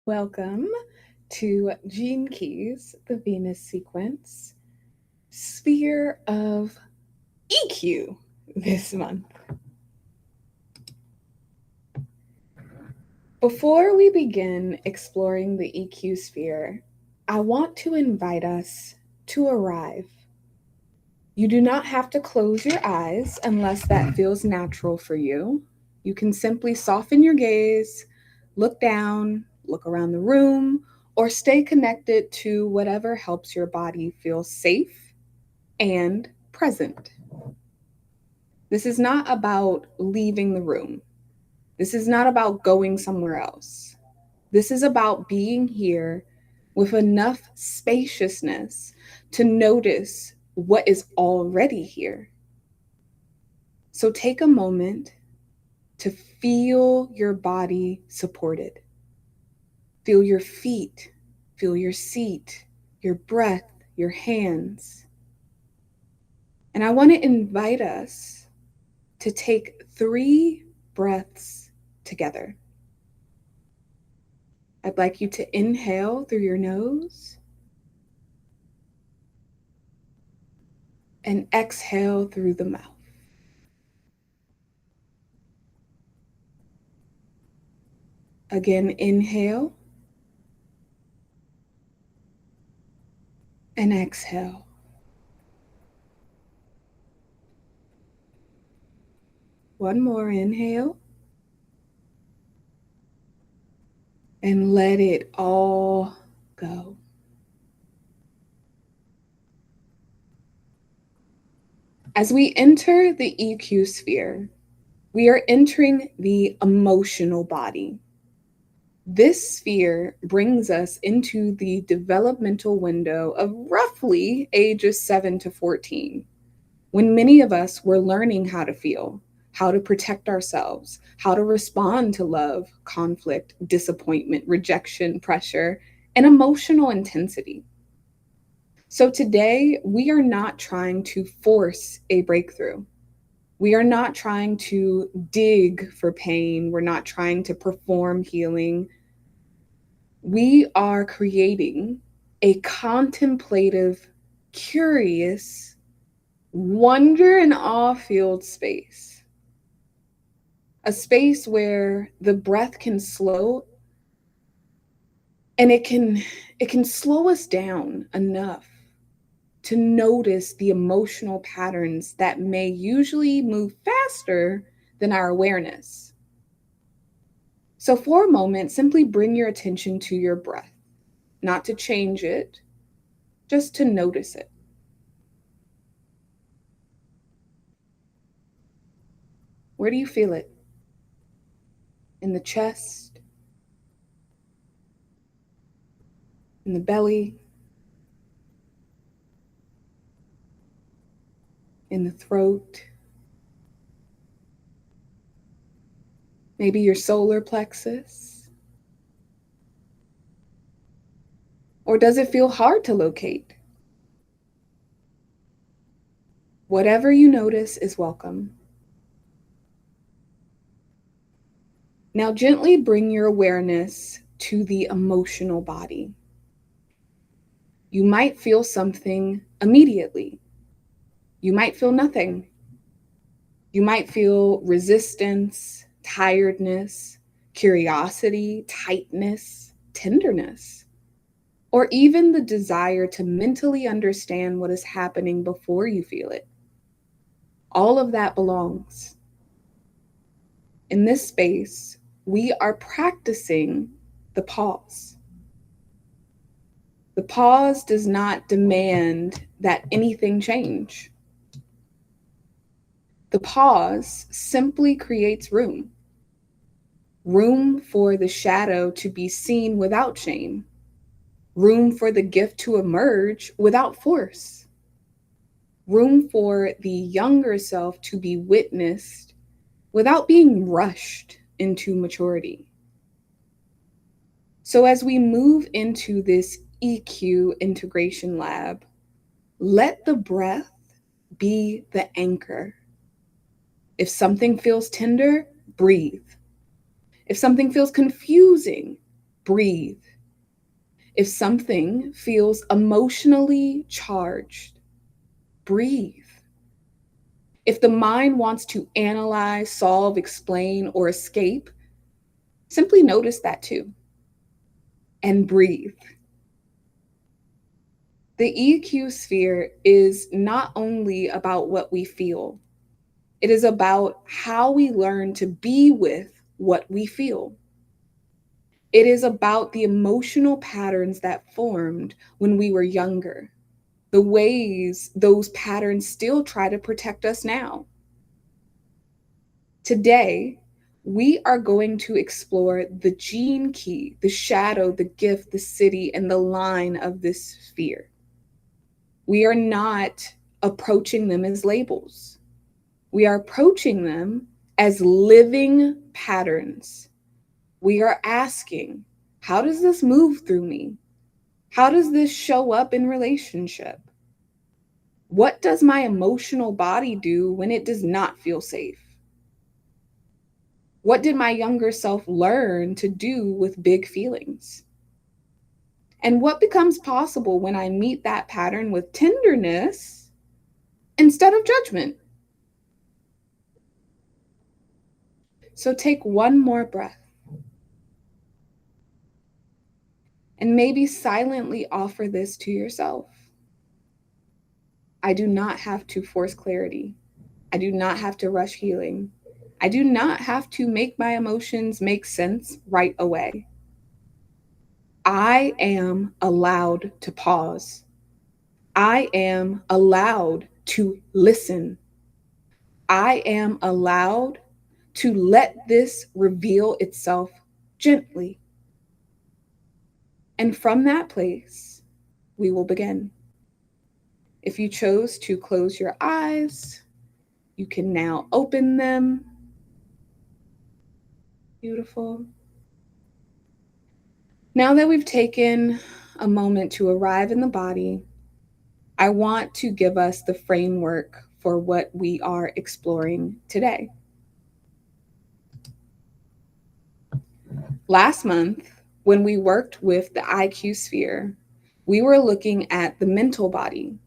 Welcome to Gene Keys, the Venus sequence, sphere of EQ this month. Before we begin exploring the EQ sphere, I want to invite us to arrive. You do not have to close your eyes unless that feels natural for you. You can simply soften your gaze, look down, look around the room, or stay connected to whatever helps your body feel safe and present. This is not about leaving the room. This is not about going somewhere else. This is about being here with enough spaciousness to notice what is already here. So take a moment to feel your body supported. Feel your feet, feel your seat, your breath, your hands. And I want to invite us to take 3 breaths together. I'd like you to inhale through your nose and exhale through the mouth. Again, inhale and exhale. One more inhale and let it all go. As we enter the EQ sphere, we are entering the emotional body. This sphere brings us into the developmental window of roughly ages 7 to 14, when many of us were learning how to feel, how to protect ourselves, how to respond to love, conflict, disappointment, rejection, pressure, and emotional intensity. So today, we are not trying to force a breakthrough. We are not trying to dig for pain. We're not trying to perform healing. We are creating a contemplative, curious, wonder and awe filled space. A space where the breath can slow and it can slow us down enough to notice the emotional patterns that may usually move faster than our awareness. So for a moment, simply bring your attention to your breath, not to change it, just to notice it. Where do you feel it? In the chest? In the belly? In the throat? Maybe your solar plexus? Or does it feel hard to locate? Whatever you notice is welcome. Now gently bring your awareness to the emotional body. You might feel something immediately. You might feel nothing. You might feel resistance, tiredness, curiosity, tightness, tenderness, or even the desire to mentally understand what is happening before you feel it. All of that belongs. In this space, we are practicing the pause. The pause does not demand that anything change. The pause simply creates room. Room for the shadow to be seen without shame. Room for the gift to emerge without force. Room for the younger self to be witnessed without being rushed into maturity. So as we move into this EQ integration lab, let the breath be the anchor. If something feels tender, breathe. If something feels confusing, breathe. If something feels emotionally charged, breathe. If the mind wants to analyze, solve, explain, or escape, simply notice that too and breathe. The EQ sphere is not only about what we feel, it is about how we learn to be with what we feel. It is about the emotional patterns that formed when we were younger, the ways those patterns still try to protect us now. Today, we are going to explore the gene key, the shadow, the gift, the city, and the line of this sphere. We are not approaching them as labels. We are approaching them as living patterns. We are asking, how does this move through me? How does this show up in relationship? What does my emotional body do when it does not feel safe? What did my younger self learn to do with big feelings? And what becomes possible when I meet that pattern with tenderness instead of judgment? So take one more breath and maybe silently offer this to yourself. I do not have to force clarity. I do not have to rush healing. I do not have to make my emotions make sense right away. I am allowed to pause. I am allowed to listen. I am allowed to let this reveal itself gently. And from that place, we will begin. If you chose to close your eyes, you can now open them. Beautiful. Now that we've taken a moment to arrive in the body, I want to give us the framework for what we are exploring today. Last month, when we worked with the IQ sphere, we were looking at the mental body.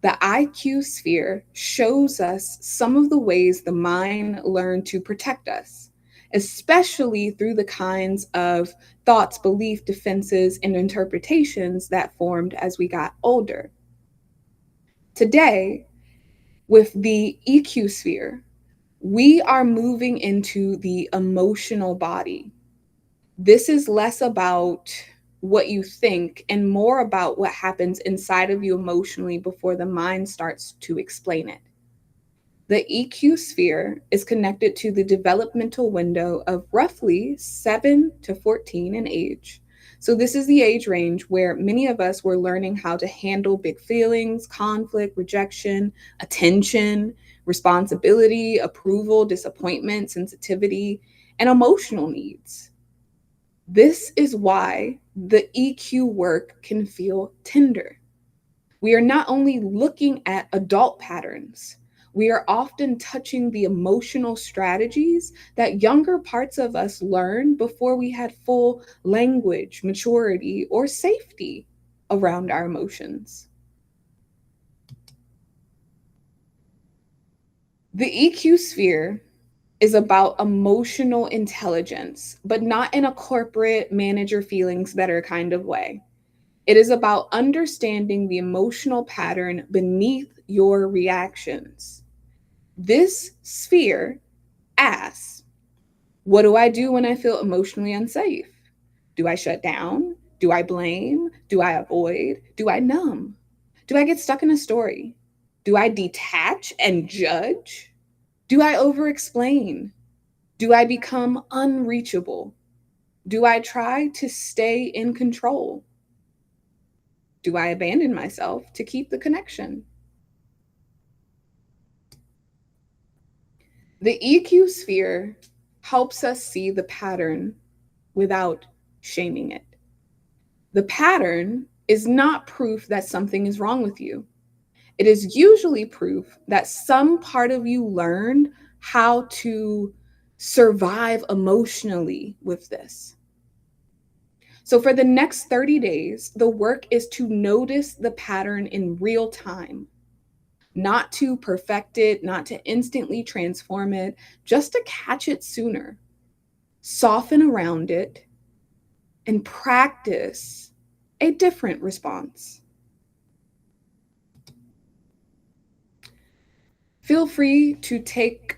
The IQ sphere shows us some of the ways the mind learned to protect us, especially through the kinds of thoughts, belief, defenses, and interpretations that formed as we got older. Today, with the EQ sphere, we are moving into the emotional body. This is less about what you think and more about what happens inside of you emotionally before the mind starts to explain it. The EQ sphere is connected to the developmental window of roughly 7 to 14 in age. So, this is the age range where many of us were learning how to handle big feelings, conflict, rejection, attention, responsibility, approval, disappointment, sensitivity, and emotional needs. This is why the EQ work can feel tender. We are not only looking at adult patterns, we are often touching the emotional strategies that younger parts of us learned before we had full language, maturity, or safety around our emotions. The EQ sphere is about emotional intelligence, but not in a corporate manager feelings better kind of way. It is about understanding the emotional pattern beneath your reactions. This sphere asks, what do I do when I feel emotionally unsafe? Do I shut down? Do I blame? Do I avoid? Do I numb? Do I get stuck in a story? Do I detach and judge? Do I over explain? Do I become unreachable? Do I try to stay in control? Do I abandon myself to keep the connection? The EQ sphere helps us see the pattern without shaming it. The pattern is not proof that something is wrong with you. It is usually proof that some part of you learned how to survive emotionally with this. So for the next 30 days, the work is to notice the pattern in real time, not to perfect it, not to instantly transform it, just to catch it sooner, soften around it, and practice a different response. Feel free to take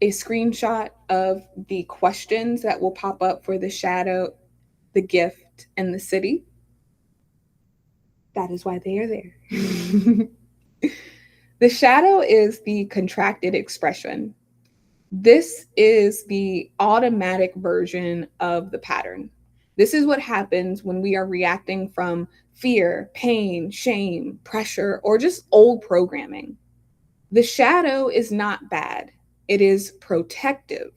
a screenshot of the questions that will pop up for the shadow, the gift, and the city. That is why they are there. The shadow is the contracted expression. This is the automatic version of the pattern. This is what happens when we are reacting from fear, pain, shame, pressure, or just old programming. The shadow is not bad, it is protective,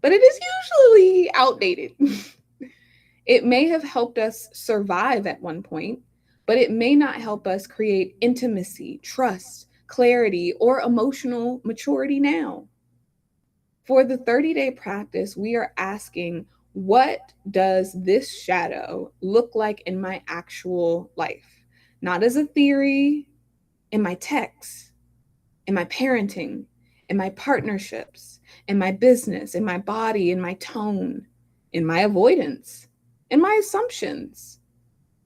but it is usually outdated. It may have helped us survive at one point, but it may not help us create intimacy, trust, clarity, or emotional maturity now. For the 30-day practice, we are asking, what does this shadow look like in my actual life? Not as a theory, in my texts, in my parenting, in my partnerships, in my business, in my body, in my tone, in my avoidance, in my assumptions,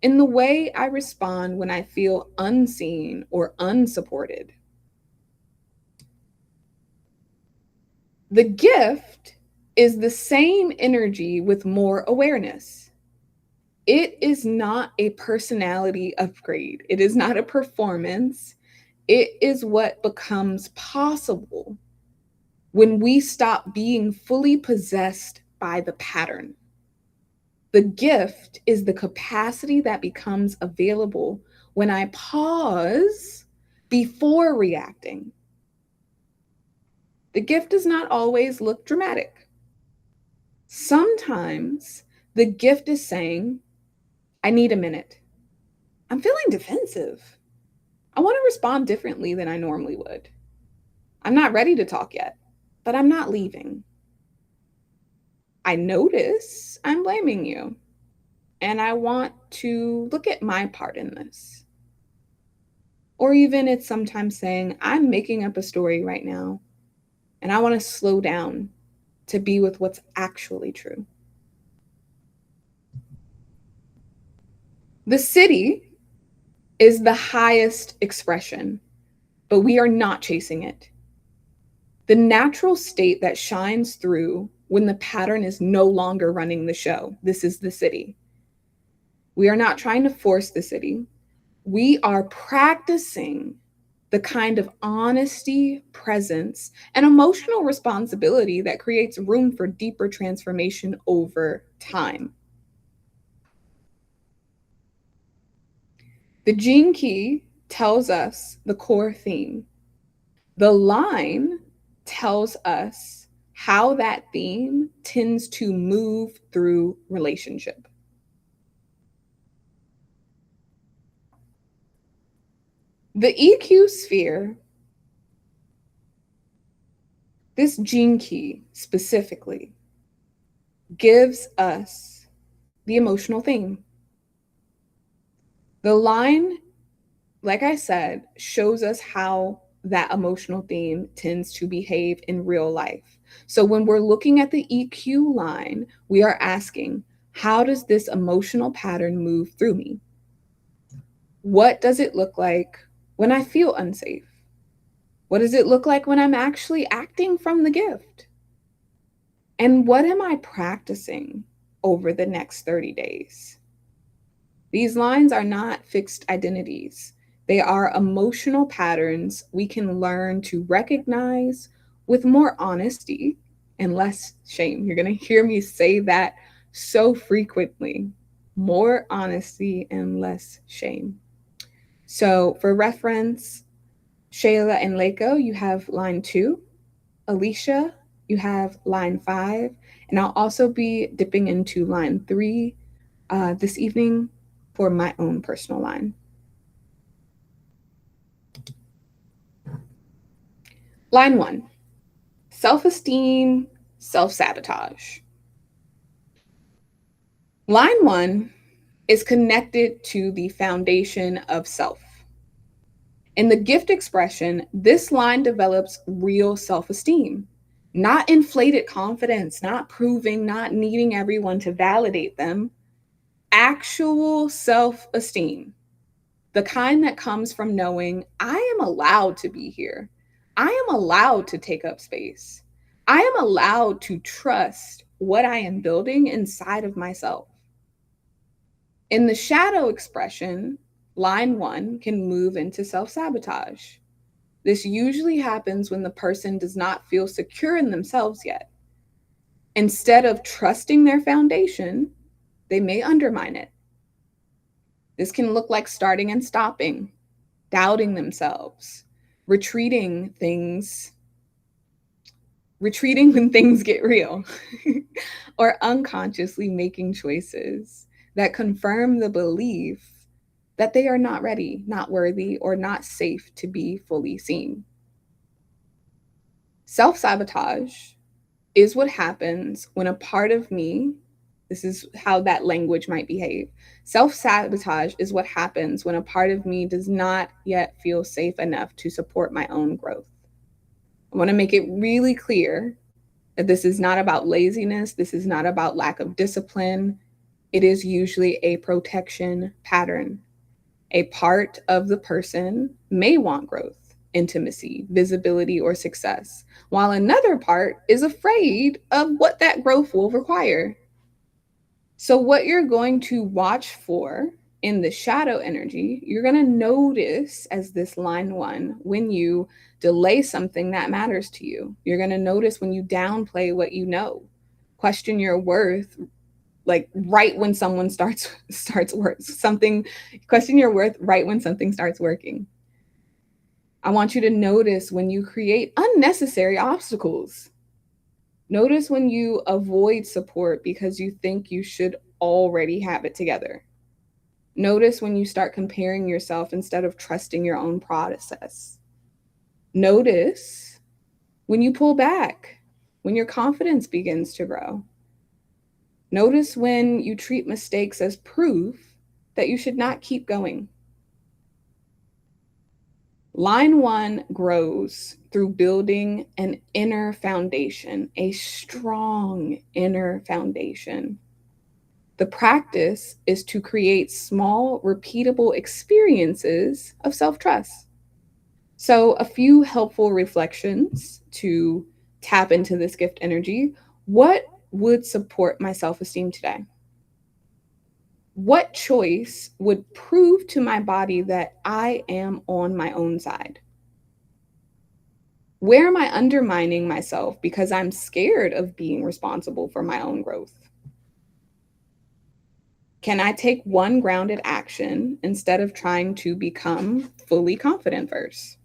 in the way I respond when I feel unseen or unsupported. The gift is the same energy with more awareness. It is not a personality upgrade. It is not a performance. It is what becomes possible when we stop being fully possessed by the pattern. The gift is the capacity that becomes available when I pause before reacting. The gift does not always look dramatic. Sometimes the gift is saying, I need a minute. I'm feeling defensive. I want to respond differently than I normally would. I'm not ready to talk yet, but I'm not leaving. I notice I'm blaming you, and I want to look at my part in this. Or even it's sometimes saying, I'm making up a story right now, and I want to slow down to be with what's actually true. The city is the highest expression, but we are not chasing it. The natural state that shines through when the pattern is no longer running the show. This is the city. We are not trying to force the city. We are practicing the kind of honesty, presence, and emotional responsibility that creates room for deeper transformation over time. The gene key tells us the core theme. The line tells us how that theme tends to move through relationship. The EQ sphere, this gene key specifically, gives us the emotional theme. The line, like I said, shows us how that emotional theme tends to behave in real life. So when we're looking at the EQ line, we are asking, how does this emotional pattern move through me? What does it look like when I feel unsafe? What does it look like when I'm actually acting from the gift? And what am I practicing over the next 30 days? These lines are not fixed identities. They are emotional patterns we can learn to recognize with more honesty and less shame. You're going to hear me say that so frequently. More honesty and less shame. So for reference, Shayla and Lako, you have line 2. Alicia, you have line 5. And I'll also be dipping into line 3 this evening for my own personal line. Line 1, self-esteem, self-sabotage. Line 1 is connected to the foundation of self. In the gift expression, this line develops real self esteem, not inflated confidence, not proving, not needing everyone to validate them. Actual self esteem, the kind that comes from knowing I am allowed to be here. I am allowed to take up space. I am allowed to trust what I am building inside of myself. In the shadow expression, line 1 can move into self sabotage. This usually happens when the person does not feel secure in themselves yet. Instead of trusting their foundation, they may undermine it. This can look like starting and stopping, doubting themselves, retreating when things get real, or unconsciously making choices that confirm the belief that they are not ready, not worthy, or not safe to be fully seen. Self-sabotage is what happens when a part of me, this is how that language might behave. Self-sabotage is what happens when a part of me does not yet feel safe enough to support my own growth. I want to make it really clear that this is not about laziness. This is not about lack of discipline. It is usually a protection pattern. A part of the person may want growth, intimacy, visibility, or success, while another part is afraid of what that growth will require. So, what you're going to watch for in the shadow energy, you're going to notice as this line 1 when you delay something that matters to you. You're going to notice when you downplay what you know, question your worth, like right when someone starts work something, question your worth right when something starts working. I want you to notice when you create unnecessary obstacles. Notice when you avoid support because you think you should already have it together. Notice when you start comparing yourself instead of trusting your own process. Notice when you pull back, when your confidence begins to grow. Notice when you treat mistakes as proof that you should not keep going. Line 1 grows through building an inner foundation, a strong inner foundation. The practice is to create small, repeatable experiences of self-trust. So, a few helpful reflections to tap into this gift energy. What would support my self-esteem today? What choice would prove to my body that I am on my own side? Where am I undermining myself because I'm scared of being responsible for my own growth? Can I take one grounded action instead of trying to become fully confident first?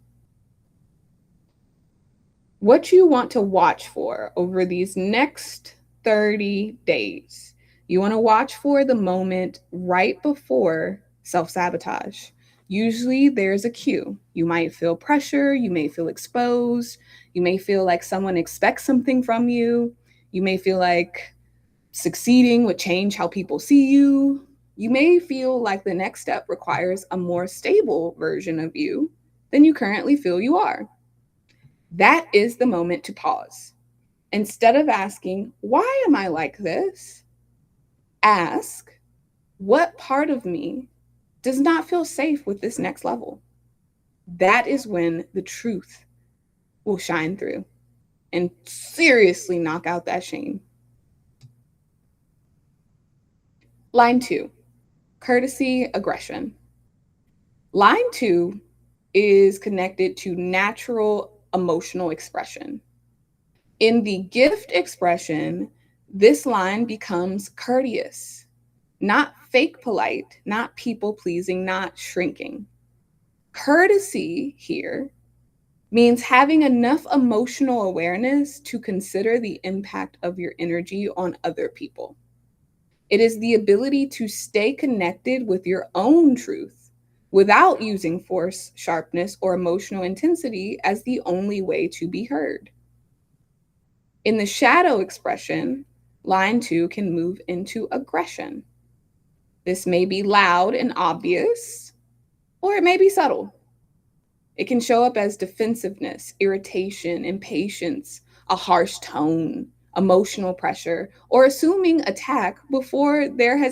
What you want to watch for over these next 30 days. You want to watch for the moment right before self-sabotage. Usually there's a cue. You might feel pressure, you may feel exposed, you may feel like someone expects something from you, you may feel like succeeding would change how people see you. You may feel like the next step requires a more stable version of you than you currently feel you are. That is the moment to pause. Instead of asking, why am I like this? Ask, what part of me does not feel safe with this next level? That is when the truth will shine through and seriously knock out that shame. Line 2, courtesy, aggression. Line 2 is connected to natural emotional expression. In the gift expression, this line becomes courteous, not fake polite, not people pleasing, not shrinking. Courtesy here means having enough emotional awareness to consider the impact of your energy on other people. It is the ability to stay connected with your own truth without using force, sharpness, or emotional intensity as the only way to be heard. In the shadow expression, line 2 can move into aggression. This may be loud and obvious, or it may be subtle. It can show up as defensiveness, irritation, impatience, a harsh tone, emotional pressure, or assuming attack before there has